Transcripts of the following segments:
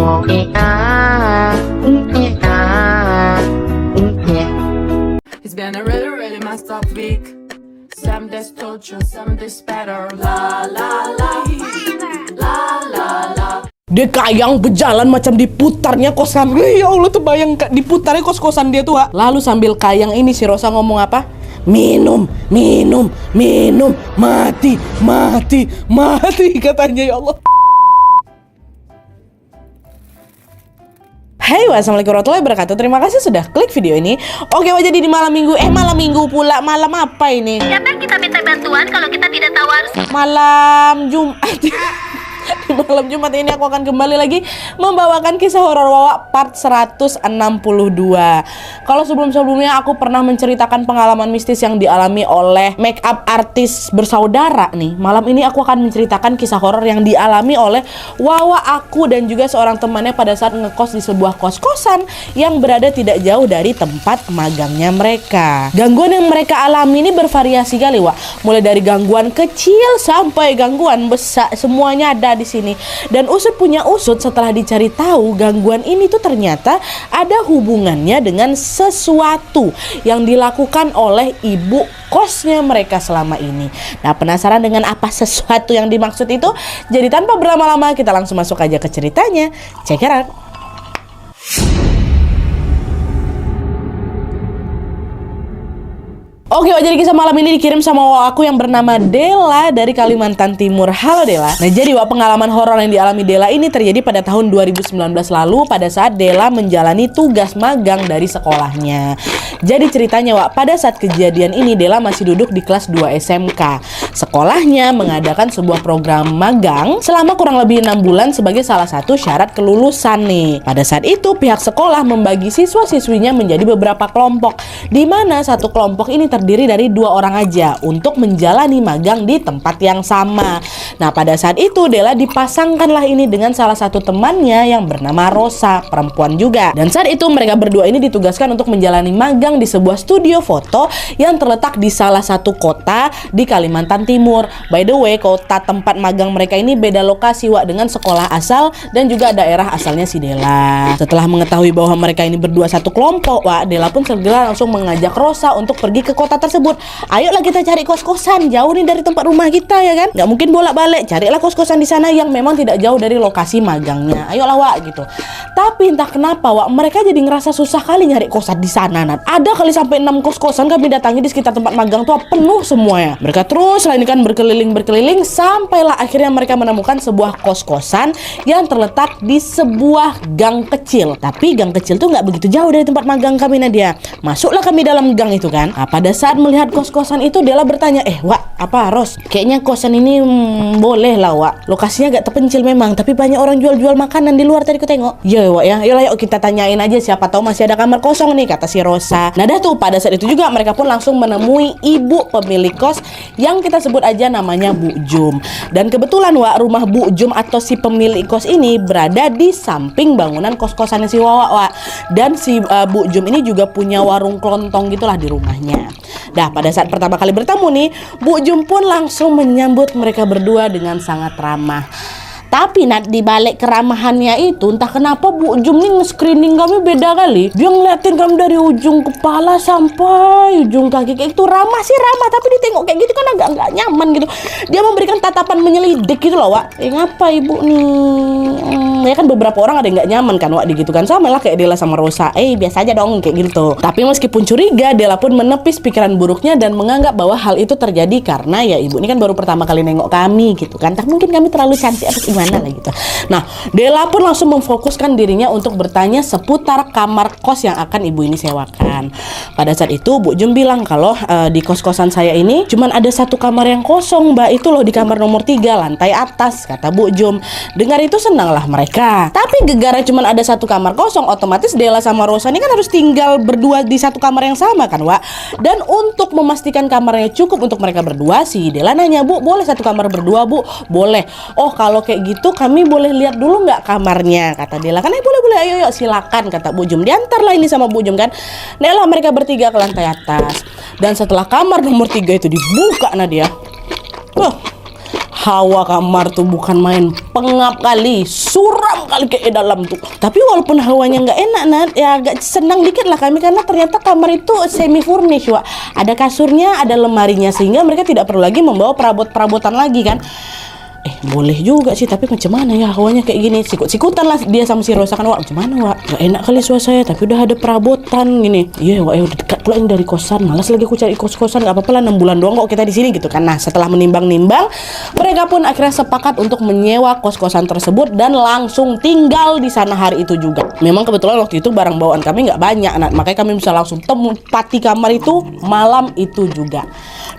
It's been a really, really messed up week. Some days torture, some days better. La la la, la la la. Dia kayang berjalan macam diputarnya kosan. Ya Allah, tuh bayang diputarnya kos-kosan dia tuh, Wak. Lalu sambil kayang ini si Rosa ngomong apa? Minum, minum, minum, mati, mati, mati, katanya. Ya Allah. Hai, wassalamualaikum warahmatullahi wabarakatuh. Terima kasih sudah klik video ini. Oke, jadi di malam minggu malam minggu pula. Malam apa ini? Siapa yang kita minta bantuan kalau kita tidak tahu harus? Malam Jumat. Di malam Jumat ini aku akan kembali lagi membawakan kisah horor Wawa part 162. Kalau sebelum-sebelumnya aku pernah menceritakan pengalaman mistis yang dialami oleh make up artis bersaudara nih. Malam ini aku akan menceritakan kisah horor yang dialami oleh Wawa, aku dan juga seorang temannya pada saat ngekos di sebuah kos-kosan yang berada tidak jauh dari tempat magangnya mereka. Gangguan yang mereka alami ini bervariasi kali, Wak. Mulai dari gangguan kecil sampai gangguan besar, semuanya ada di sini. Dan usut punya usut, setelah dicari tahu gangguan ini tuh ternyata ada hubungannya dengan sesuatu yang dilakukan oleh ibu kosnya mereka selama ini. Nah, penasaran dengan apa sesuatu yang dimaksud itu? Jadi tanpa berlama-lama kita langsung masuk aja ke ceritanya. Check it out. Oke, jadi kisah malam ini dikirim sama Wak aku yang bernama Dela dari Kalimantan Timur. Halo Dela. Nah, jadi Wak, pengalaman horor yang dialami Dela ini terjadi pada tahun 2019 lalu pada saat Dela menjalani tugas magang dari sekolahnya. Jadi ceritanya, Wak, pada saat kejadian ini Dela masih duduk di kelas 2 SMK. Sekolahnya mengadakan sebuah program magang selama kurang lebih 6 bulan sebagai salah satu syarat kelulusan nih. Pada saat itu pihak sekolah membagi siswa-siswinya menjadi beberapa kelompok, di mana satu kelompok ini terdiri dari 2 orang aja untuk menjalani magang di tempat yang sama. Nah, pada saat itu Dela dipasangkanlah ini dengan salah satu temannya yang bernama Rosa, perempuan juga. Dan saat itu mereka berdua ini ditugaskan untuk menjalani magang di sebuah studio foto yang terletak di salah satu kota di Kalimantan Timur. By the way, kota tempat magang mereka ini beda lokasi, Wak, dengan sekolah asal dan juga daerah asalnya si Dela. Setelah mengetahui bahwa mereka ini berdua satu kelompok, Wak, Dela pun segera langsung mengajak Rosa untuk pergi ke kota tersebut. Ayolah kita cari kos-kosan jauh nih dari tempat rumah kita, ya kan? Nggak mungkin bolak-balik. Carilah kos-kosan di sana yang memang tidak jauh dari lokasi magangnya. Ayolah, Wak, gitu. Tapi entah kenapa, Wak, mereka jadi ngerasa susah kali nyari kosan di sana, Nat. Ada kali sampai 6 kos-kosan kami datangi di sekitar tempat magang tuh penuh semuanya. Mereka terus lah ini kan berkeliling sampailah akhirnya mereka menemukan sebuah kos-kosan yang terletak di sebuah gang kecil. Tapi gang kecil tuh nggak begitu jauh dari tempat magang kami, Nadia. Masuklah kami dalam gang itu kan. Nah, pada saat melihat kos-kosan itu Dela bertanya, Wak, apa Ros? Kayaknya kosan ini boleh lah, Wak. Lokasinya agak terpencil memang, tapi banyak orang jual-jual makanan di luar tadi ku tengok. Ya, Wak, ya. Yuk kita tanyain aja, siapa tahu masih ada kamar kosong nih, kata si Rosa. Nah, dah tuh pada saat itu juga mereka pun langsung menemui ibu pemilik kos yang kita sebut aja namanya Bu Jum. Dan kebetulan, Wak, rumah Bu Jum atau si pemilik kos ini berada di samping bangunan kos-kosannya si Wawa, Wak. Dan si Bu Jum ini juga punya warung kelontong gitulah di rumahnya. Nah, pada saat pertama kali bertemu nih, Bu Jum pun langsung menyambut mereka berdua dengan sangat ramah. Tapi Nat, di balik keramahannya itu entah kenapa Bu Jum nih nge-screening kami beda kali. Dia ngeliatin kami dari ujung kepala sampai ujung kaki. Kayak itu ramah sih ramah, tapi ditengok kayak gitu kan agak nggak nyaman gitu. Dia memberikan tatapan menyelidik gitu loh, Wak. Ngapa ibu nih? Ya kan beberapa orang ada yang nggak nyaman kan, Wak, gitu kan. Sama lah kayak Dela sama Rosa. Biasa aja dong kayak gitu. Tapi meskipun curiga, Dela pun menepis pikiran buruknya dan menganggap bahwa hal itu terjadi karena ya ibu ini kan baru pertama kali nengok kami gitu kan. Tak mungkin kami terlalu cantik atau gimana lah gitu. Nah, Dela pun langsung memfokuskan dirinya untuk bertanya seputar kamar kos yang akan ibu ini sewakan. Pada saat itu Bu Jum bilang kalau di kos-kosan saya ini cuman ada satu kamar yang kosong, Mbak. Itu loh di kamar nomor 3 lantai atas, kata Bu Jum. Dengar itu senanglah mereka. Tapi gegara cuman ada satu kamar kosong, otomatis Dela sama Rosa ini kan harus tinggal berdua di satu kamar yang sama kan, Wak. Dan untuk memastikan kamarnya cukup untuk mereka berdua, si Dela nanya, Bu, boleh satu kamar berdua, Bu? Boleh. Oh, kalau kayak gitu kami boleh lihat dulu nggak kamarnya, kata Dela. Kan boleh, ayo silakan, kata Bu Jum. Diantarlah ini sama Bu Jum kan. Dela mereka bertiga ke lantai atas. Dan setelah kamar nomor 3 itu dibuka, Nadia, Hawa kamar tuh bukan main, pengap kali, suram kali kayak dalam tuh. Tapi walaupun hawanya nggak enak Nat, ya agak senang dikit lah kami karena ternyata kamar itu semi furnish Wak. Ada kasurnya, ada lemarinya sehingga mereka tidak perlu lagi membawa perabot-perabotan lagi kan. Boleh juga sih, tapi macam mana ya hawanya kayak gini, sikut-sikutan lah dia sama si Rosa kan. Wak, macam mana Wak, gak enak kali suasana tapi udah ada perabotan gini. Iya Wak, udah dekat pula ini dari kosan, malas lagi aku cari kos-kosan, gak apa-apa lah 6 bulan doang kok kita di sini gitu kan. Nah setelah menimbang-nimbang, mereka pun akhirnya sepakat untuk menyewa kos-kosan tersebut dan langsung tinggal di sana hari itu juga. Memang kebetulan waktu itu barang bawaan kami nggak banyak, nah, makanya kami bisa langsung tempati kamar itu malam itu juga.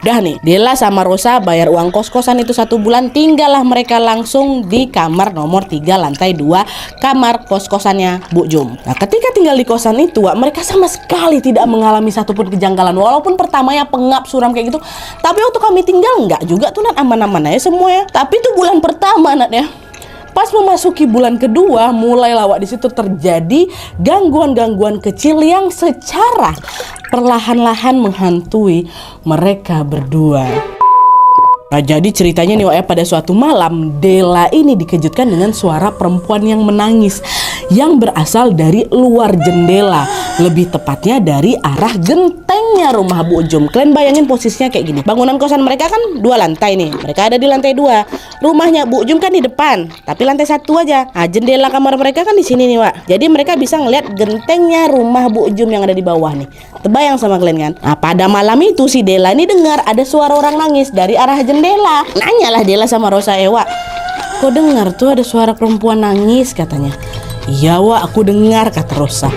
Dah nih, Della sama Rosa bayar uang kos-kosan itu 1 bulan, tinggallah mereka langsung di kamar nomor 3 lantai 2 kamar kos-kosannya Bu Jum. Nah ketika tinggal di kosan itu mereka sama sekali tidak mengalami satupun kejanggalan. Walaupun pertamanya pengap suram kayak gitu, tapi waktu kami tinggal enggak juga tuh Nat, aman-aman aja semua ya. Tapi itu bulan pertama Nat ya. Pas memasuki bulan kedua, mulai lawak di situ terjadi gangguan-gangguan kecil yang secara perlahan-lahan menghantui mereka berdua. Nah jadi ceritanya nih Wak ya, pada suatu malam Della ini dikejutkan dengan suara perempuan yang menangis yang berasal dari luar jendela, lebih tepatnya dari arah gentengnya rumah Bu Jum. Kalian bayangin posisinya kayak gini, bangunan kosan mereka kan 2 lantai nih, mereka ada di lantai 2, rumahnya Bu Jum kan di depan tapi lantai 1 aja. Nah jendela kamar mereka kan di sini nih Wak, jadi mereka bisa ngeliat gentengnya rumah Bu Jum yang ada di bawah nih. Terbayang sama kalian kan? Nah pada malam itu si Della ini dengar ada suara orang nangis dari arah jendela. Nanyalah Della sama Rosa, Wak, kok dengar tuh ada suara perempuan nangis katanya. Iya Wak, aku dengar, kata Rosa.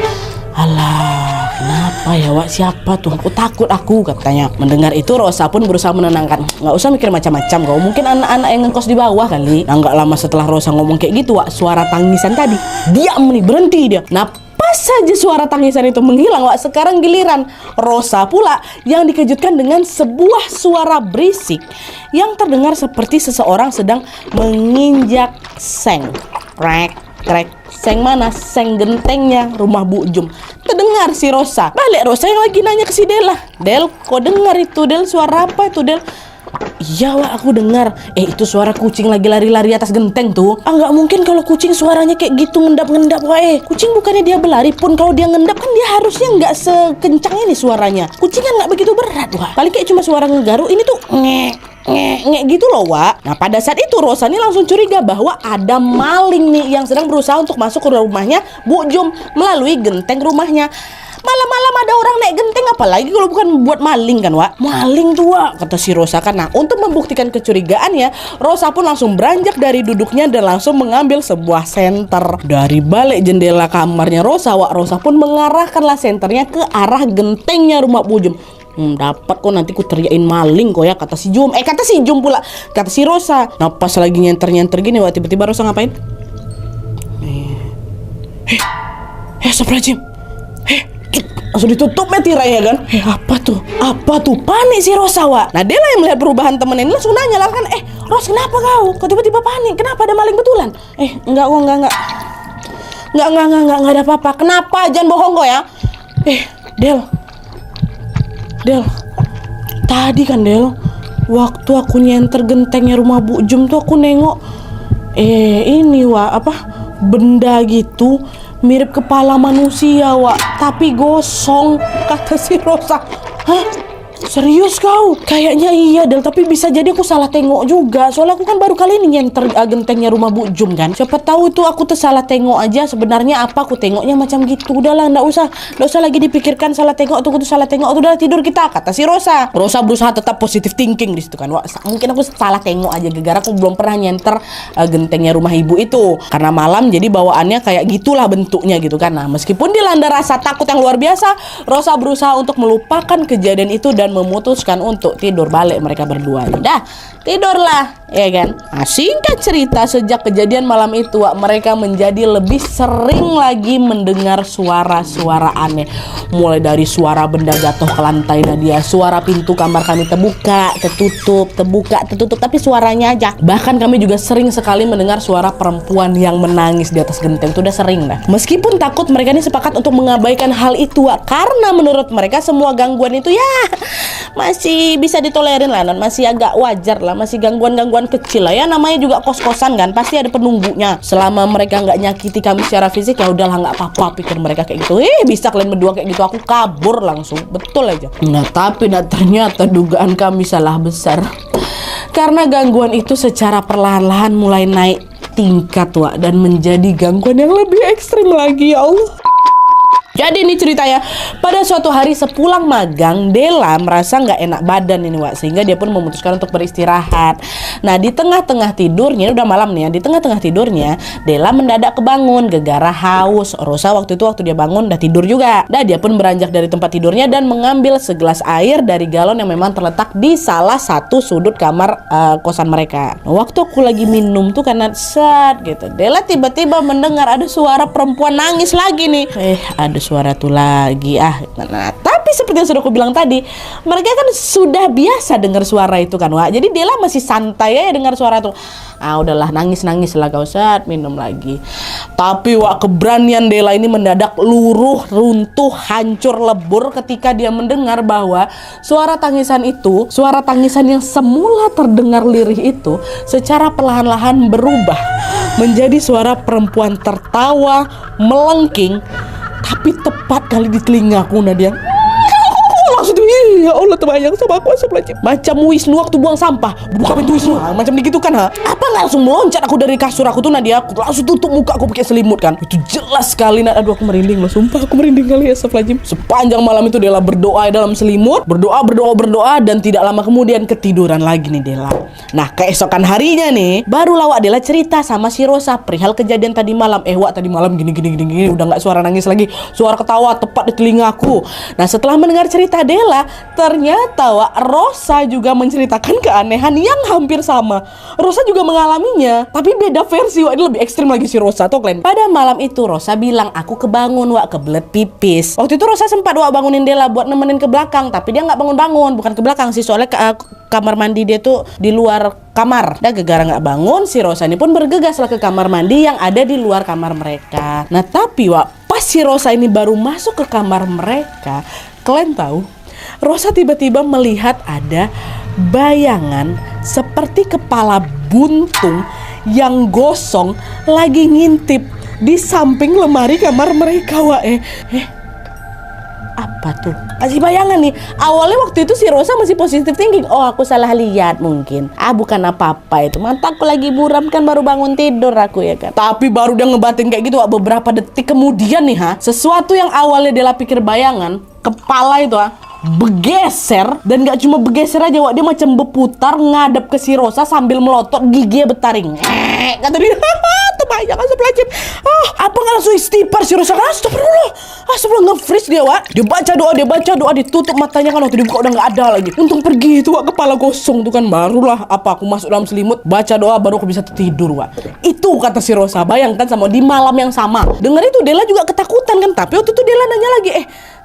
Alah, kenapa ya Wak, siapa tuh? Aku takut katanya. Mendengar itu Rosa pun berusaha menenangkan. Nggak usah mikir macam-macam kau, mungkin anak-anak yang ngekos di bawah kali. Nah nggak lama setelah Rosa ngomong kayak gitu Wak, suara tangisan tadi diam nih, berhenti dia. Nah pas saja suara tangisan itu menghilang Wak, sekarang giliran Rosa pula yang dikejutkan dengan sebuah suara berisik yang terdengar seperti seseorang sedang menginjak seng. Krek, krek. Seng mana? Seng gentengnya rumah Bu Jum. Terdengar si Rosa. Balik Rosa yang lagi nanya ke si Della. Del, kok dengar itu Del? Suara apa itu Del? Iya Wak, aku dengar. Itu suara kucing lagi lari-lari atas genteng tuh. Nggak mungkin kalau kucing suaranya kayak gitu ngendap-ngendap Wak. Kucing bukannya dia berlari, pun kalau dia ngendap kan dia harusnya nggak sekencang ini suaranya. Kucing kan nggak begitu berat Wak. Paling kayak cuma suara ngegaru, ini tuh ngek gitu loh Wak. Nah pada saat itu Rosa ini langsung curiga bahwa ada maling nih yang sedang berusaha untuk masuk ke rumahnya Bu Jum melalui genteng rumahnya. Malam-malam ada orang naik genteng, apalagi kalau bukan buat maling kan Wak. Maling tuh Wak, kata si Rosa kan. Nah untuk membuktikan kecurigaannya, Rosa pun langsung beranjak dari duduknya dan langsung mengambil sebuah senter dari balik jendela kamarnya Rosa Wak. Rosa pun mengarahkanlah senternya ke arah gentengnya rumah Bu Jum. Dapat kok, nanti ku teriakin maling kok ya, kata si Jum. Kata si Jum pula, kata si Rosa. Nah pas lagi nyenter-nyenter gini Wak, tiba-tiba Rosa ngapain? Astagfirullahaladzim. Langsung ditutup tirainya kan. Apa tuh? Panik si Rosa Wak. Nah Della yang melihat perubahan temen ini langsung nanya lah kan, Ros kenapa kau? Kok tiba-tiba panik? Kenapa ada maling betulan? Enggak ada apa-apa. Kenapa? Jangan bohong kok ya. Del, tadi kan Del, waktu aku nyenter gentengnya rumah Bu Jum tuh aku nengok ini Wak, benda gitu mirip kepala manusia Wak, tapi gosong, kata si Rosa. Hah? Serius kau? Kayaknya iya Del, tapi bisa jadi aku salah tengok juga. Soalnya aku kan baru kali ini nyenter gentengnya rumah Bu Jum kan. Siapa tahu itu aku salah tengok aja. Sebenarnya apa aku tengoknya macam gitu. Udahlah, nggak usah lagi dipikirkan salah tengok tuh, salah tengok tuh, udah tidur kita, kata si Rosa. Rosa berusaha tetap positive thinking di situ kan. Wah, mungkin aku salah tengok aja, gara-gara aku belum pernah nyenter gentengnya rumah ibu itu. Karena malam jadi bawaannya kayak gitulah bentuknya gitu kan. Nah, meskipun dilanda rasa takut yang luar biasa, Rosa berusaha untuk melupakan kejadian itu dan memutuskan untuk tidur balik mereka berdua. Dah, tidurlah, ya kan? Nah, singkat cerita, sejak kejadian malam itu, mereka menjadi lebih sering lagi mendengar suara-suara aneh. Mulai dari suara benda jatuh ke lantai Nadia, suara pintu kamar kami terbuka, tertutup, tapi suaranya aja. Bahkan kami juga sering sekali mendengar suara perempuan yang menangis di atas genteng. Itu udah sering dah. Meskipun takut, mereka ini sepakat untuk mengabaikan hal itu, karena menurut mereka semua gangguan itu ya masih bisa ditolerin lah, masih agak wajar lah, Dela, masih gangguan-gangguan kecil lah ya, namanya juga kos-kosan kan, pasti ada penunggunya. Selama mereka nggak nyakiti kami secara fisik ya udahlah, nggak apa-apa pikir mereka kayak gitu. Bisa kalian berdua kayak gitu, aku kabur langsung, betul aja. Nah tapi ternyata dugaan kami salah besar, karena gangguan itu secara perlahan-lahan mulai naik tingkat Wak, dan menjadi gangguan yang lebih ekstrim lagi, ya Allah. Jadi ini ceritanya, pada suatu hari sepulang magang, Dela merasa nggak enak badan ini Wak, sehingga dia pun memutuskan untuk beristirahat. Nah di tengah-tengah tidurnya, udah malam nih ya, di tengah-tengah tidurnya Dela mendadak kebangun gegara haus. Rosa waktu dia bangun udah tidur juga. Nah dia pun beranjak dari tempat tidurnya dan mengambil segelas air dari galon yang memang terletak di salah satu sudut kamar kosan mereka. Nah, waktu aku lagi minum tuh karena set gitu, Dela tiba-tiba mendengar ada suara perempuan nangis lagi nih. Ada suara tuh lagi nah, tapi seperti yang sudah aku bilang tadi, mereka kan sudah biasa dengar suara itu kan Wak. Jadi Dela masih santai ya dengar suara tuh. Udahlah, nangis lah kau, set minum lagi. Tapi Wak, keberanian Dela ini mendadak luruh, runtuh, hancur lebur ketika dia mendengar bahwa suara tangisan yang semula terdengar lirih itu secara perlahan-lahan berubah menjadi suara perempuan tertawa melengking, tapi tepat kali di telingaku Nadia. Langsung tuh, ya Allah, terbayang sama aku astagfirullahaladzim. Macam Wisnu waktu buang sampah, buka pintu Wisnu, macam begitu kan Apa langsung meloncat aku dari kasur aku tuh Nadia. Aku langsung tutup muka aku pakai selimut kan. Itu jelas sekali Aduh aku merinding loh, sumpah aku merinding kali ya, astagfirullahaladzim. Sepanjang malam itu Dela berdoa dalam selimut, berdoa, dan tidak lama kemudian ketiduran lagi nih Dela. Nah keesokan harinya nih, barulah Wak Dela cerita sama si Rosa perihal kejadian tadi malam. Wak, tadi malam gini, udah nggak suara nangis lagi, suara ketawa tepat di telingaku. Nah setelah mendengar cerita Dela, ternyata Wak, Rosa juga menceritakan keanehan yang hampir sama. Rosa juga mengalaminya, tapi beda versi Wak. Ini lebih ekstrim lagi si Rosa tuh kalian. Pada malam itu Rosa bilang, aku kebangun Wak, kebelet pipis. Waktu itu Rosa sempat Wak bangunin Dela buat nemenin ke belakang, tapi dia nggak bangun-bangun. Bukan ke belakang sih, soalnya kamar mandi dia tuh di luar kamar. Dan gegara nggak bangun, si Rosa ini pun bergegas lah ke kamar mandi yang ada di luar kamar mereka. Nah tapi Wak, pas si Rosa ini baru masuk ke kamar mereka, kalian tahu, Rosa tiba-tiba melihat ada bayangan seperti kepala buntung yang gosong lagi ngintip di samping lemari kamar mereka Wak. Apa tuh? Kasih bayangan nih. Awalnya waktu itu si Rosa masih positive thinking. Aku salah lihat mungkin. Bukan apa-apa itu. Mataku lagi buram kan, baru bangun tidur aku ya kan. Tapi baru dia ngebatin kayak gitu Wak, beberapa detik kemudian nih sesuatu yang awalnya Dela pikir bayangan, kepala itu bergeser, dan gak cuma bergeser aja Wak, dia macam berputar ngadep ke si Rosa sambil melotot, giginya bertaring. Kata dia, terbayang astagfirullahaladzim. Apa nggak langsung istighfar si Rosa? Astagfirullah, nge-freeze dia Wak. Dia baca doa, ditutup matanya kan, waktu dibuka udah nggak ada lagi. Untung pergi itu Wak, kepala gosong tuh kan. Barulah aku masuk dalam selimut, baca doa, baru aku bisa tidur Wak. Itu kata si Rosa. Bayangkan sama di malam yang sama. Dengar itu Dela juga ketakutan kan, tapi waktu itu Dela nanya lagi,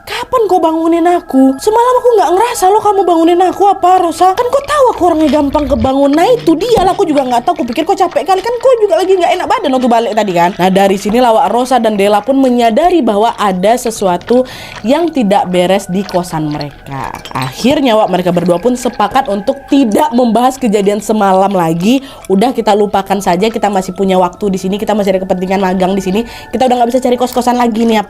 kapan kau bangunin aku? Semalam aku nggak ngerasa lo kamu bangunin aku apa, Rosa? Kan kau tahu aku orangnya gampang kebangun. Nah itu dia lah, aku juga nggak tahu. Aku pikir kau capek kali, kan kau juga lagi nggak enak badan waktu balik tadi kan. Nah dari sini Wak, Rosa dan Dela pun menyadari bahwa ada sesuatu yang tidak beres di kosan mereka. Akhirnya Wak, mereka berdua pun sepakat untuk tidak membahas kejadian semalam lagi. Udah kita lupakan saja, kita masih punya waktu di sini, kita masih ada kepentingan magang di sini. Kita udah nggak bisa cari kos-kosan lagi nih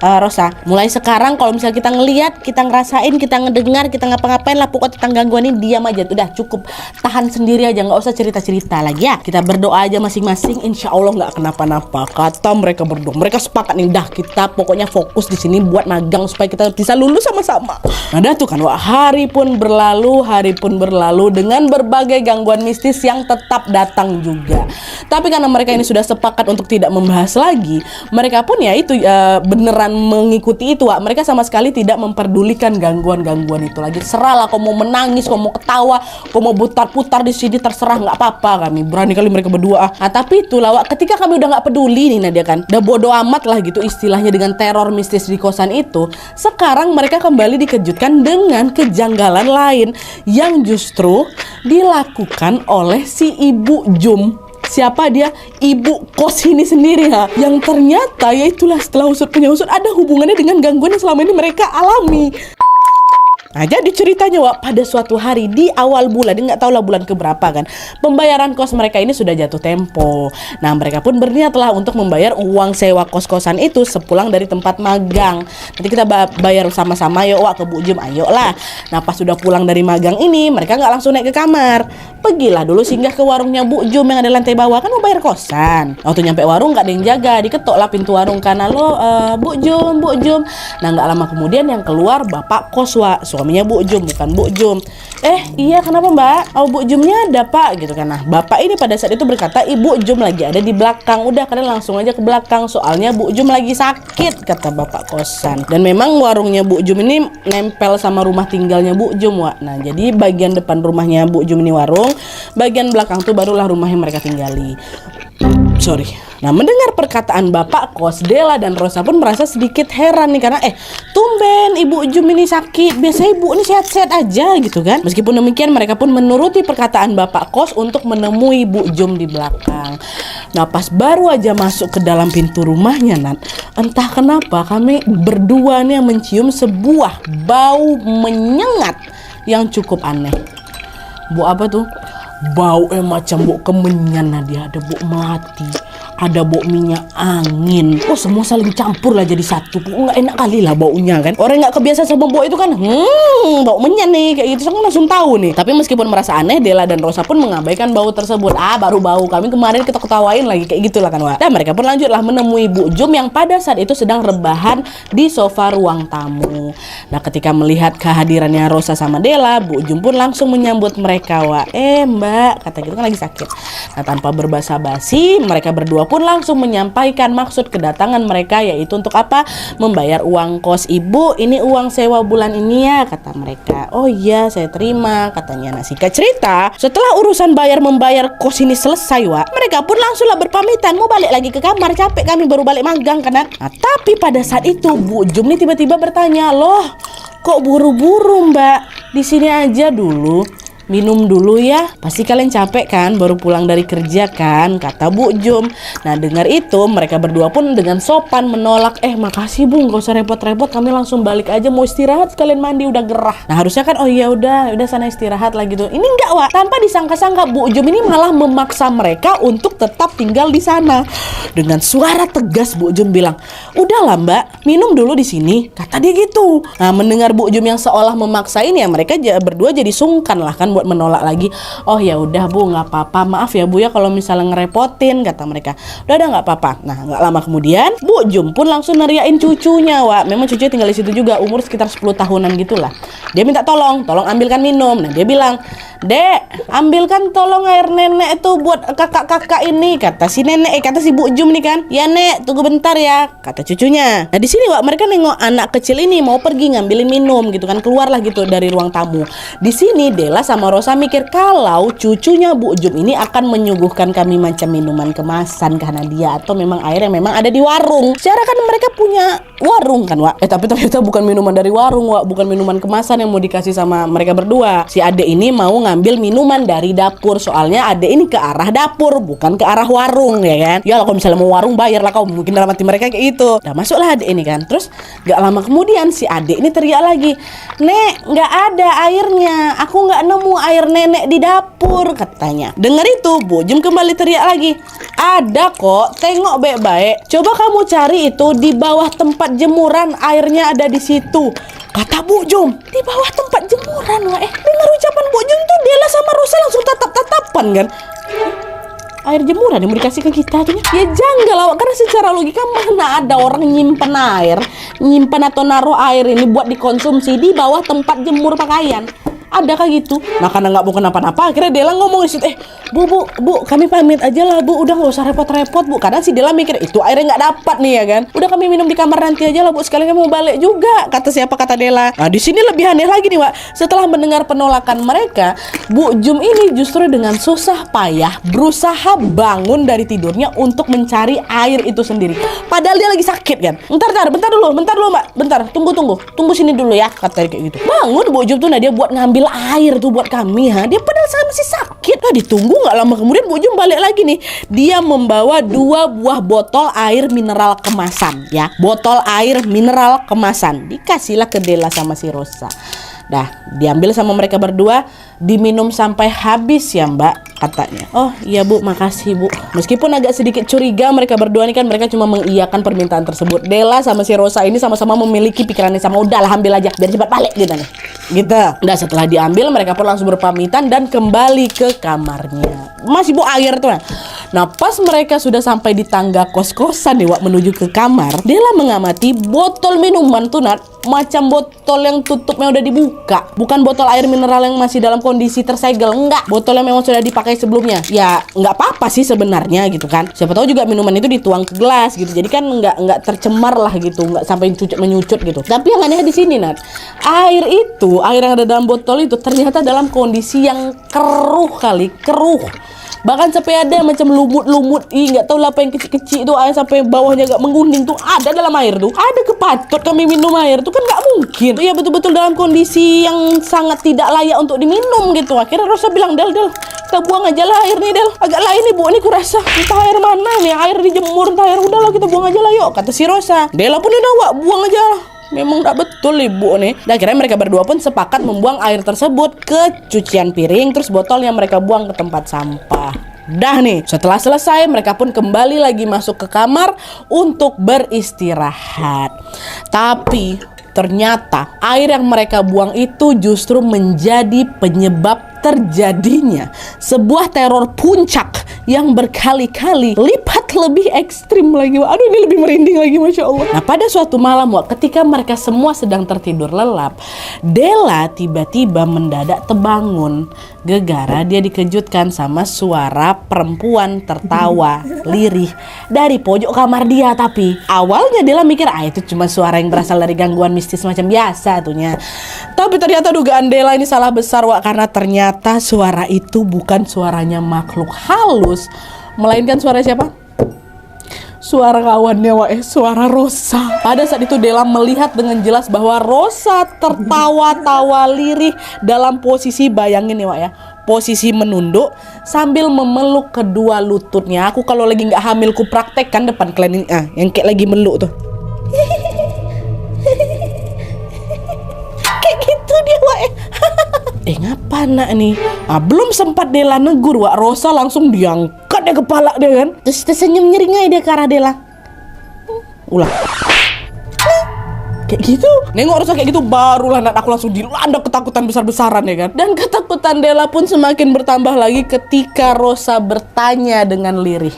Rosa. Mulai sekarang kalau misalnya kita ngelihat, kita ngerasain, kita ngedengar, kita ngapa-ngapain lah pokoknya tentang gangguan ini, diam aja. Udah cukup, tahan sendiri aja, nggak usah cerita-cerita lagi ya. Kita berdoa aja masing-masing, insya Allah nggak kenapa-napa. Kata mereka berdua, mereka sepakat nih, dah kita pokoknya fokus di sini buat magang supaya kita bisa lulus sama-sama. Nah dah tuh kan Wak, hari pun berlalu dengan berbagai gangguan mistis yang tetap datang juga. Tapi karena mereka ini sudah sepakat untuk tidak membahas lagi, mereka pun ya itu beneran mengikuti itu Wak. Mereka sama sekali tidak memperdulikan gangguan-gangguan itu lagi. Serah lah, kau mau menangis, kau mau ketawa, kau mau putar-putar di sini, terserah, nggak apa-apa. Kami berani kali mereka berdua. Tapi itulah Wak, ketika kami udah nggak peduli nih Nadia kan, udah bodo amat lah gitu istilahnya dengan teror mistis di kosan itu. Sekarang mereka kembali dikejutkan dengan kejanggalan lain yang justru dilakukan oleh si Ibu Jum. Siapa dia? Ibu kos ini sendiri yang ternyata ya itulah, setelah usut punya usut, ada hubungannya dengan gangguan yang selama ini mereka alami. Nah, jadi ceritanya Wak, pada suatu hari di awal bulan, nggak tahu lah bulan keberapa kan, pembayaran kos mereka ini sudah jatuh tempo. Nah, mereka pun berniatlah untuk membayar uang sewa kos-kosan itu sepulang dari tempat magang. Nanti kita bayar sama-sama yuk Wak ke Bu Jum, ayo lah. Nah, pas sudah pulang dari magang ini, mereka nggak langsung naik ke kamar. Pergilah dulu singgah ke warungnya Bu Jum yang ada lantai bawah, kan mau bayar kosan. Waktu nyampe warung nggak ada yang jaga, diketok lah pintu warung kan, halo Bu Jum, Bu Jum. Nah, nggak lama kemudian yang keluar bapak kos Wak, suaminya Bu Jum, bukan Bu Jum. Iya kenapa Mbak? Oh, Bu Jumnya ada Pak gitu kan. Nah, bapak ini pada saat itu berkata, Ibu Jum lagi ada di belakang. Udah kalian langsung aja ke belakang, soalnya Bu Jum lagi sakit, kata bapak kosan. Dan memang warungnya Bu Jum ini nempel sama rumah tinggalnya Bu Jum Wak. Nah, jadi bagian depan rumahnya Bu Jum ini warung, bagian belakang tuh barulah rumah yang mereka tinggali. Sorry. Nah, mendengar perkataan bapak kos, Della dan Rosa pun merasa sedikit heran nih, karena tumben Ibu Jum ini sakit, biasanya Ibu ini sehat-sehat aja gitu kan. Meskipun demikian mereka pun menuruti perkataan bapak kos untuk menemui Bu Jum di belakang. Nah, pas baru aja masuk ke dalam pintu rumahnya Nat, entah kenapa kami berdua nih mencium sebuah bau menyengat yang cukup aneh. Bau apa tuh? Bau macam bau kemenyan. Nah, dia ada bau melati, ada bau minyak angin. Oh, semua saling campur lah jadi satu. Nggak enak kali lah baunya kan. Orang nggak kebiasa sama bau itu kan, bau menyan nih kayak gitu. Saya langsung tahu nih. Tapi meskipun merasa aneh, Della dan Rosa pun mengabaikan bau tersebut. Baru bau, kami kemarin kita ketawain lagi kayak gitulah kan Wak. Dan mereka pun lanjutlah menemui Bu Jum yang pada saat itu sedang rebahan di sofa ruang tamu. Nah, ketika melihat kehadirannya Rosa sama Della, Bu Jum pun langsung menyambut mereka Wak. Mbak, kata gitu kan lagi sakit. Nah, tanpa berbasa-basi, mereka berdua pun langsung menyampaikan maksud kedatangan mereka, yaitu untuk apa? Membayar uang kos Ibu. Ini uang sewa bulan ini ya, kata mereka. Oh iya, saya terima, katanya. Nah, singkat cerita, setelah urusan bayar-membayar kos ini selesai Wak, mereka pun langsunglah berpamitan mau balik lagi ke kamar. Capek kami baru balik magang kan. Nah, tapi pada saat itu Bu Jum nih tiba-tiba bertanya, loh kok buru-buru Mbak? Di sini aja dulu. Minum dulu ya, pasti kalian capek kan baru pulang dari kerja kan, kata Bu Jum. Nah, dengar itu mereka berdua pun dengan sopan menolak. Makasih Bu, nggak usah repot-repot, kami langsung balik aja, mau istirahat sekalian mandi udah gerah. Nah, harusnya kan oh iya udah sana istirahat lah gitu. Ini enggak Wak, tanpa disangka-sangka Bu Jum ini malah memaksa mereka untuk tetap tinggal di sana. Dengan suara tegas Bu Jum bilang, udahlah Mbak, minum dulu di sini, kata dia gitu. Nah, mendengar Bu Jum yang seolah memaksa ini ya, mereka berdua jadi sungkan lah kan buat menolak lagi. Oh ya udah Bu, nggak apa-apa, maaf ya Bu ya kalau misalnya ngerepotin, kata mereka. Udah nggak apa-apa. Nah, nggak lama kemudian Bu Jum pun langsung neriain cucunya Wak. Memang cucunya tinggal di situ juga, umur sekitar 10 tahunan gitulah. Dia minta tolong ambilkan minum. Nah, dia bilang, Dek, ambilkan tolong air nenek itu buat kakak-kakak ini, kata si nenek, kata si Bu Jum nih kan. Ya Nek, tunggu bentar ya, kata cucunya. Nah, di sini Wak, mereka nengok anak kecil ini mau pergi ngambilin minum gitu kan, keluarlah gitu dari ruang tamu. Di sini Della sama Rosa mikir kalau cucunya Bu Jum ini akan menyuguhkan kami macam minuman kemasan karena dia, atau memang air yang memang ada di warung. Secara kan mereka punya warung kan Wak. Tapi ternyata bukan minuman dari warung Wak, bukan minuman kemasan yang mau dikasih sama mereka berdua. Si adek ini mau ngambil minuman dari dapur, soalnya adek ini ke arah dapur bukan ke arah warung ya kan. Ya kalau misalnya mau warung bayar lah kau, mungkin dalam hati mereka kayak gitu. Nah, masuklah adek ini kan. Terus gak lama kemudian si adek ini teriak lagi, Nek, gak ada airnya, aku gak nemu air nenek di dapur, katanya. Dengar itu Bu Jum kembali teriak lagi, ada kok, tengok baik-baik, coba kamu cari itu di bawah tempat jemuran, airnya ada di situ, kata Bu Jum. Di bawah tempat jemuran Wak. Dengar ucapan Bu Jum tuh Della sama Rosa langsung tatap-tatapan kan. Air jemuran yang mau dikasih ke kita tuh ya janggal Wak, karena secara logika mana ada orang nyimpen atau naruh air ini buat dikonsumsi di bawah tempat jemur pakaian. Adakah gitu? Nah, karena nggak mau kenapa-napa, akhirnya Della ngomong di situ, Bu, kami pamit aja lah Bu, udah nggak usah repot-repot Bu. Karena si Della mikir itu airnya nggak dapat nih ya kan. Udah kami minum di kamar nanti aja lah Bu, sekalian mau balik juga, kata Della. Nah, di sini lebih aneh lagi nih Wak. Setelah mendengar penolakan mereka, Bu Jum ini justru dengan susah payah berusaha bangun dari tidurnya untuk mencari air itu sendiri. Padahal dia lagi sakit kan. Bentar dulu Mbak, bentar, tunggu sini dulu ya, kata dia kayak gitu. Bangun Bu Jum tuh, nah dia buat ngambil air tuh buat kami dia padahal saya masih sakit. Nah, ditunggu nggak lama kemudian Bu Jum balik lagi nih. Dia membawa 2 buah botol air mineral kemasan ya. Botol air mineral kemasan dikasihlah ke Della sama si Rosa. Dah, diambil sama mereka berdua, diminum sampai habis ya Mbak, katanya. Oh iya Bu, makasih Bu. Meskipun agak sedikit curiga, mereka berdua ini kan mereka cuma mengiyakan permintaan tersebut. Della sama si Rosa ini sama-sama memiliki pikirannya sama, udahlah ambil aja biar cepat balik gitu nih. Gitu. Nah setelah diambil, mereka pun langsung berpamitan dan kembali ke kamarnya. Masih Bu air tuh. Nah pas mereka sudah sampai di tangga kos-kosan nih Wak, menuju ke kamar, Della mengamati botol minuman tuh Nat, macam botol yang tutupnya udah dibuka. Bukan botol air mineral yang masih dalam kondisi tersegel, enggak. Botol yang memang sudah dipakai sebelumnya. Ya nggak apa-apa sih sebenarnya gitu kan. Siapa tahu juga minuman itu dituang ke gelas gitu. Jadi kan nggak tercemar lah gitu, nggak sampai menyucut gitu. Tapi yang aneh di sini Nat, air yang ada dalam botol itu ternyata dalam kondisi yang keruh. Bahkan sampai ada macam lumut-lumut, nggak tahu lah apa yang kecil-kecil itu, air sampai bawahnya agak menguning tuh ada dalam air tuh. Ada kepacut kami minum air tuh, kan nggak mungkin. Iya betul-betul dalam kondisi yang sangat tidak layak untuk diminum gitu. Akhirnya Rosa bilang, Del, kita buang aja lah air nih Del. Agak lain nih Bu, ini kurasa entah air mana nih, air dijemur, entah air udahlah kita buang aja lah yuk, kata si Rosa. Della pun udah buang aja lah. Memang tak betul Ibu nih. Dan akhirnya mereka berdua pun sepakat membuang air tersebut ke cucian piring, terus botolnya mereka buang ke tempat sampah. Dah nih, setelah selesai mereka pun kembali lagi masuk ke kamar untuk beristirahat. Tapi ternyata air yang mereka buang itu justru menjadi penyebab terjadinya sebuah teror puncak yang berkali-kali lipat lebih ekstrim lagi. Aduh ini lebih merinding lagi, Masya Allah. Nah pada suatu malam ketika mereka semua sedang tertidur lelap, Della tiba-tiba mendadak terbangun gegara dia dikejutkan sama suara perempuan tertawa lirih dari pojok kamar dia. Tapi awalnya Della mikir itu cuma suara yang berasal dari gangguan mistis macam biasa tuhnya. Tapi ternyata dugaan Della ini salah besar Wak, karena ternyata suara itu bukan suaranya makhluk halus, melainkan suara siapa? Suara kawannya Wak, suara Rosa. Pada saat itu Della melihat dengan jelas bahwa Rosa tertawa-tawa lirih dalam posisi, bayangin nih Wak ya, posisi menunduk sambil memeluk kedua lututnya. Aku kalau lagi nggak hamil ku praktekkan depan kalian ini, yang kayak lagi meluk tuh. Kayak gitu dia Wak. Ngapa nak nih? Belum sempat Della negur Wak, Rosa langsung diangkat deh kepala dia kan. Terus tersenyum nyeringai dia ke arah Della. Ulah. Kayak gitu. Nengok Rosa kayak gitu, barulah Nat aku langsung dilanda ketakutan besar-besaran ya kan. Dan ketakutan Della pun semakin bertambah lagi ketika Rosa bertanya dengan lirih,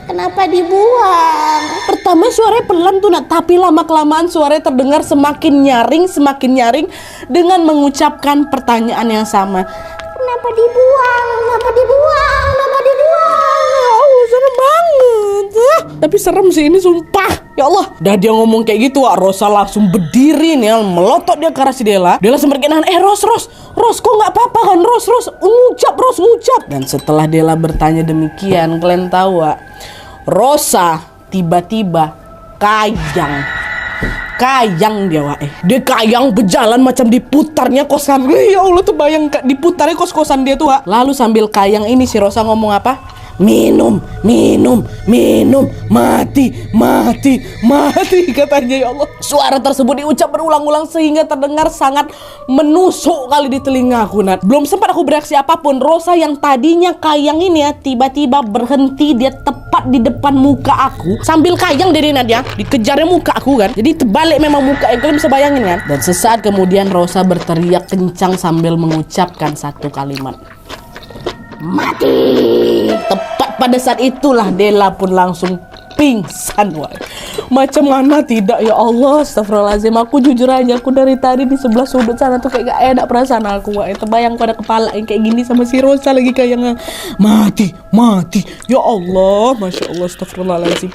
kenapa dibuang? Pertama suaranya pelan tuh Nat, tapi lama-kelamaan suaranya terdengar semakin nyaring dengan mengucapkan pertanyaan yang sama. Kenapa dibuang? Kenapa dibuang? Kenapa dibuang? Serem banget. Tapi serem sih ini sumpah. Ya Allah. Dah dia ngomong kayak gitu Wak, Rosa langsung berdiri nih, melotot dia ke arah si Della. Della sempat nahan, Ros, kok nggak apa-apa kan? Ros, ngucap. Dan setelah Della bertanya demikian, kalian tahu Wak, Rosa tiba-tiba kayang dia Wak. Dia kayang berjalan macam diputarnya kosan. Ya Allah tuh bayang diputarnya kos-kosan dia tuh Wak. Lalu sambil kayang ini si Rosa ngomong apa? Minum, mati katanya. Ya Allah, suara tersebut diucap berulang-ulang sehingga terdengar sangat menusuk kali di telingaku Nat. Belum sempat aku bereaksi apapun, Rosa yang tadinya kayang ini ya tiba-tiba berhenti. Dia tepat di depan muka aku sambil kayang dari Nat ya, dikejarnya muka aku kan. Jadi terbalik memang muka yang kalian bisa bayangin kan. Dan sesaat kemudian Rosa berteriak kencang sambil mengucapkan satu kalimat, mati. Tepat pada saat itulah Della pun langsung pingsan Wak. Macam mana tidak ya Allah, astagfirullahaladzim. Aku jujur aja, aku dari tadi di sebelah sudut sana tuh kayak gak enak perasaan aku Wak. Terbayang pada kepala yang kayak gini sama si Rosa lagi kayak mati. Ya Allah, Masya Allah, astagfirullahaladzim.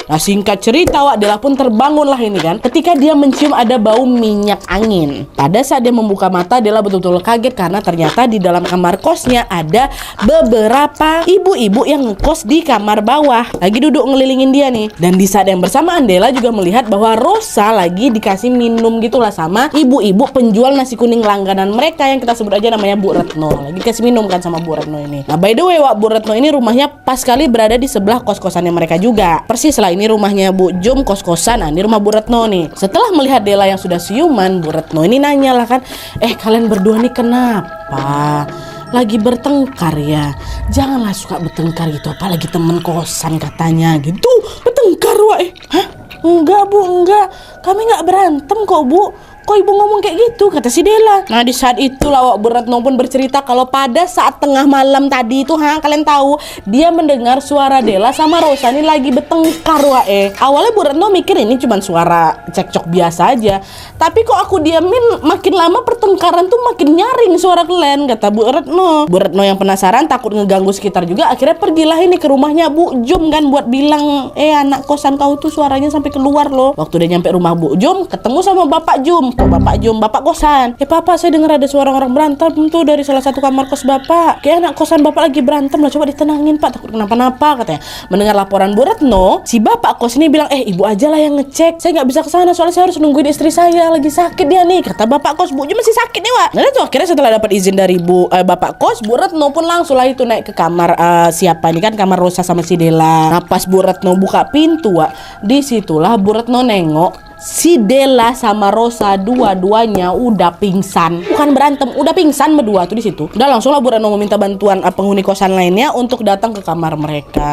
Nah singkat cerita Wak, Della pun terbangun lah ini kan ketika dia mencium ada bau minyak angin. Pada saat dia membuka mata, Della betul-betul kaget karena ternyata di dalam kamar kosnya ada beberapa ibu-ibu yang ngekos di kamar bawah lagi duduk ngelilingin dia nih. Dan di saat yang bersamaan Della juga melihat bahwa Rosa lagi dikasih minum gitulah sama ibu-ibu penjual nasi kuning langganan mereka yang kita sebut aja namanya Bu Retno. Lagi kasih minum kan sama Bu Retno ini. Nah by the way Wak, Bu Retno ini rumahnya pas sekali berada di sebelah kos-kosannya mereka juga, persis Setelah ini rumahnya Bu Jum, kos-kosan. Nah, ini rumah Bu Retno nih. Setelah melihat Dela yang sudah siuman, Bu Retno ini nanya lah kan, kalian berdua nih kenapa? Lagi bertengkar ya? Janganlah suka bertengkar gitu, apalagi temen kosan katanya gitu. Bertengkar Wak? Hah? Enggak Bu, enggak. Kami nggak berantem kok Bu. Kok ibu ngomong kayak gitu, kata si Dela. Nah, di saat itulah Wak, Bu Retno pun bercerita kalau pada saat tengah malam tadi itu, kalian tahu, dia mendengar suara Dela sama Rosa ini lagi bertengkar Wak. Awalnya Bu Retno mikir ini cuma suara cekcok biasa aja. Tapi kok aku diamin, makin lama pertengkaran tuh makin nyaring suara kalian, kata Bu Retno. Bu Retno yang penasaran, takut ngeganggu sekitar juga, akhirnya pergilah ini ke rumahnya Bu Jum kan, buat bilang, anak kosan kau tuh suaranya sampai keluar loh. Waktu dia nyampe rumah Bu Jum, ketemu sama Bapak Jum. Bapak Jum, bapak kosan. Papa, saya dengar ada suara orang berantem tuh dari salah satu kamar kos bapak. Kayak anak kosan bapak lagi berantem lah, coba ditenangin Pak, takut kenapa-napa katanya. Mendengar laporan Bu Retno, si bapak kos ini bilang, ibu aja lah yang ngecek. Saya nggak bisa kesana soalnya saya harus nungguin istri saya, lagi sakit dia nih. Kata bapak kos, Bu Jum masih sakit nih Wak. Nah itu akhirnya setelah dapat izin dari bapak kos, Bu Retno pun langsung lah itu naik ke kamar siapa ini kan, kamar Rosa sama si Dela. Nah pas Bu Retno buka pintu Wak, disitulah Bu Retno nengok si Dela sama Rosa dua-duanya udah pingsan. Bukan berantem, udah pingsan berdua tuh di situ. Udah langsung lah Bu Retno meminta bantuan penghuni kosan lainnya untuk datang ke kamar mereka.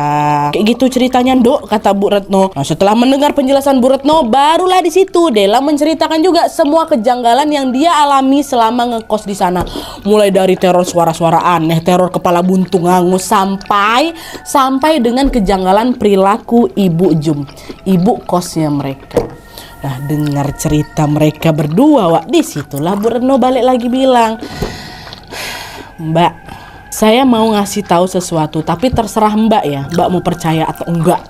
Kayak gitu ceritanya, Dok, kata Bu Retno. Nah, setelah mendengar penjelasan Bu Retno, barulah di situ Dela menceritakan juga semua kejanggalan yang dia alami selama ngekos di sana. Mulai dari teror suara-suara aneh, teror kepala buntung hangus, sampai dengan kejanggalan perilaku Ibu Jum, ibu kosnya mereka. Nah, dengar cerita mereka berdua Wak, disitulah Bu Retno balik lagi bilang, Mbak, saya mau ngasih tahu sesuatu, tapi terserah Mbak ya, Mbak mau percaya atau enggak.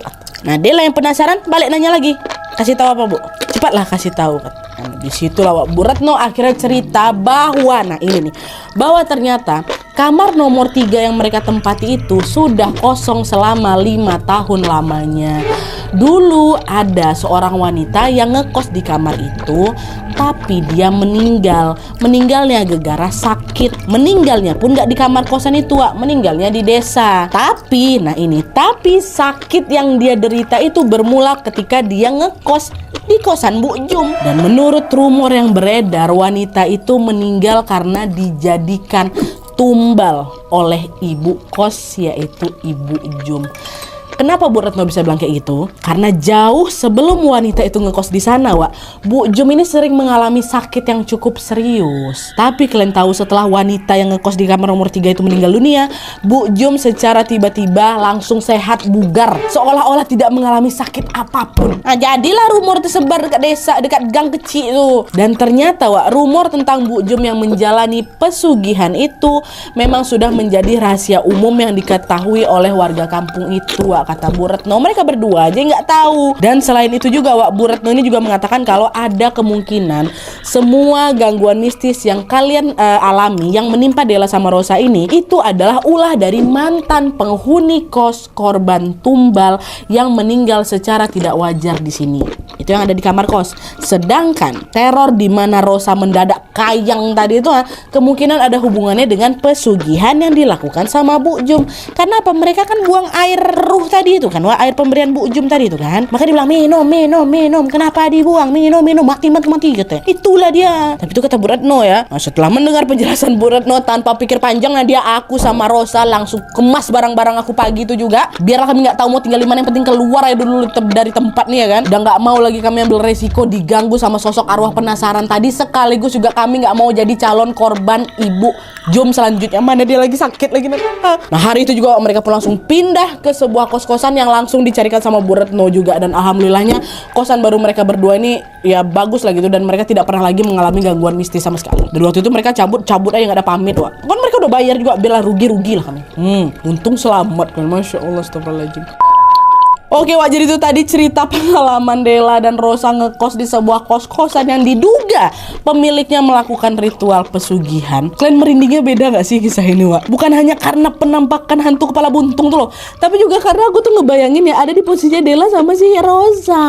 Nah, Dela yang penasaran balik nanya lagi, kasih tahu apa Bu? Cepatlah kasih tahu. Nah, disitulah Wak, Bu Retno akhirnya cerita bahwa, nah ini nih, bahwa ternyata kamar nomor 3 yang mereka tempati itu sudah kosong selama 5 tahun lamanya. Dulu ada seorang wanita yang ngekos di kamar itu, tapi dia meninggal. Meninggalnya gegara sakit. Meninggalnya pun gak di kamar kosan itu Wak, meninggalnya di desa. Tapi sakit yang dia derita itu bermula ketika dia ngekos di kosan Bu Jum. Dan menurut rumor yang beredar, wanita itu meninggal karena dijadikan tumbal oleh ibu kos, yaitu Ibu Jum. Kenapa Bu Retno bisa bilang kayak gitu? Karena jauh sebelum wanita itu ngekos di sana Wak, Bu Jum ini sering mengalami sakit yang cukup serius. Tapi kalian tahu setelah wanita yang ngekos di kamar nomor 3 itu meninggal dunia, Bu Jum secara tiba-tiba langsung sehat bugar, seolah-olah tidak mengalami sakit apapun. Nah jadilah rumor tersebar dekat desa, dekat gang kecil itu. Dan ternyata Wak, rumor tentang Bu Jum yang menjalani pesugihan itu memang sudah menjadi rahasia umum yang diketahui oleh warga kampung itu Wak, kata Bu Retno. Mereka berdua aja nggak tahu. Dan selain itu juga Wak, Bu Retno ini juga mengatakan kalau ada kemungkinan semua gangguan mistis yang kalian alami, yang menimpa Dela sama Rosa ini, itu adalah ulah dari mantan penghuni kos korban tumbal yang meninggal secara tidak wajar di sini. Itu yang ada di kamar kos. Sedangkan teror di mana Rosa mendadak kayang tadi itu kemungkinan ada hubungannya dengan pesugihan yang dilakukan sama Bu Jum. Karena apa? Mereka kan buang air ruh tadi itu kan, air pemberian Bu Jum tadi itu kan. Maka dia bilang minum. Kenapa dibuang? Minum, mati katanya. Itulah dia. Tapi itu kata Bu Retno ya. Nah, setelah mendengar penjelasan Bu Retno tanpa pikir panjang, nah dia aku sama Rosa langsung kemas barang-barang aku pagi itu juga. Biarlah kami nggak tahu mau tinggal di mana, yang penting keluar aja dulu dari tempat nih ya kan. Udah nggak mau lagi kami ambil resiko diganggu sama sosok arwah penasaran tadi, sekaligus juga kami nggak mau jadi calon korban Ibu Jum selanjutnya. Mana dia lagi sakit lagi. Nah hari itu juga mereka pun langsung pindah ke sebuah kos-kosan yang langsung dicarikan sama Bu Retno juga. Dan alhamdulillahnya kosan baru mereka berdua ini ya bagus lah gitu, dan mereka tidak pernah lagi mengalami gangguan mistis sama sekali. Dan waktu itu mereka cabut aja nggak ada pamit Wak. Kan mereka udah bayar juga, bela rugi lah kami. Untung selamat kan, masya Allah, astagfirullahaladzim. Oke Wak, jadi itu tadi cerita pengalaman Dela dan Rosa ngekos di sebuah kos-kosan yang diduga pemiliknya melakukan ritual pesugihan. Kalian merindingnya beda gak sih kisah ini Wak? Bukan hanya karena penampakan hantu kepala buntung tuh loh, tapi juga karena aku tuh ngebayangin ya ada di posisinya Dela sama si Rosa.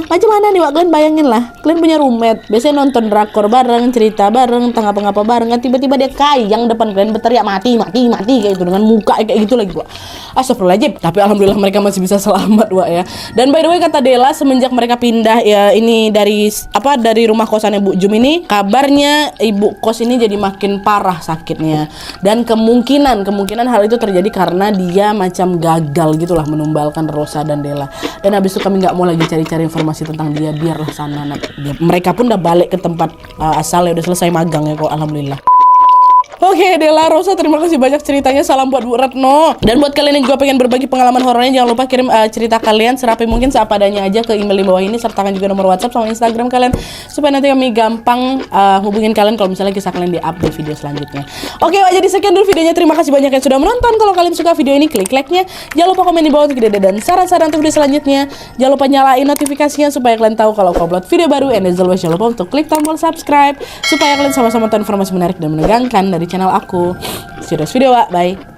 Macam mana nih Wak? Kalian bayangin lah, kalian punya roommate, biasanya nonton drakor bareng, cerita bareng, ngapa-ngapa bareng, kan tiba-tiba dia kayang depan kalian berteriak mati kayak gitu dengan muka kayak gitu lagi Wak. Astagfirullahaladzim. Tapi alhamdulillah mereka masih bisa selamat buat Wak ya. Dan by the way kata Dela, semenjak mereka pindah ya ini dari rumah kosannya Bu Jum ini, kabarnya ibu kos ini jadi makin parah sakitnya. Dan kemungkinan hal itu terjadi karena dia macam gagal gitulah menumbalkan Rosa dan Dela. Dan habis itu kami nggak mau lagi cari-cari informasi tentang dia, biarlah sana. Mereka pun udah balik ke tempat asalnya, udah selesai magang ya kok, alhamdulillah. Oke, Dela, Rosa, terima kasih banyak ceritanya. Salam buat Bu Retno. Dan buat kalian yang juga pengen berbagi pengalaman horornya, jangan lupa kirim cerita kalian serapi mungkin seapadanya aja ke email di bawah ini, sertakan juga nomor WhatsApp sama Instagram kalian supaya nanti kami gampang hubungin kalian kalau misalnya kisah kalian di-update video selanjutnya. Oke, Wak, jadi sekian dulu videonya. Terima kasih banyak yang sudah menonton. Kalau kalian suka video ini, klik like-nya. Jangan lupa komen di bawah untuk ide dan saran-saran untuk video selanjutnya. Jangan lupa nyalain notifikasinya supaya kalian tahu kalau aku upload video baru. And as always, jangan lupa untuk klik tombol subscribe supaya kalian sama-sama tahu informasi menarik dan menegangkan dari channel aku. See you next video, Wak. Bye.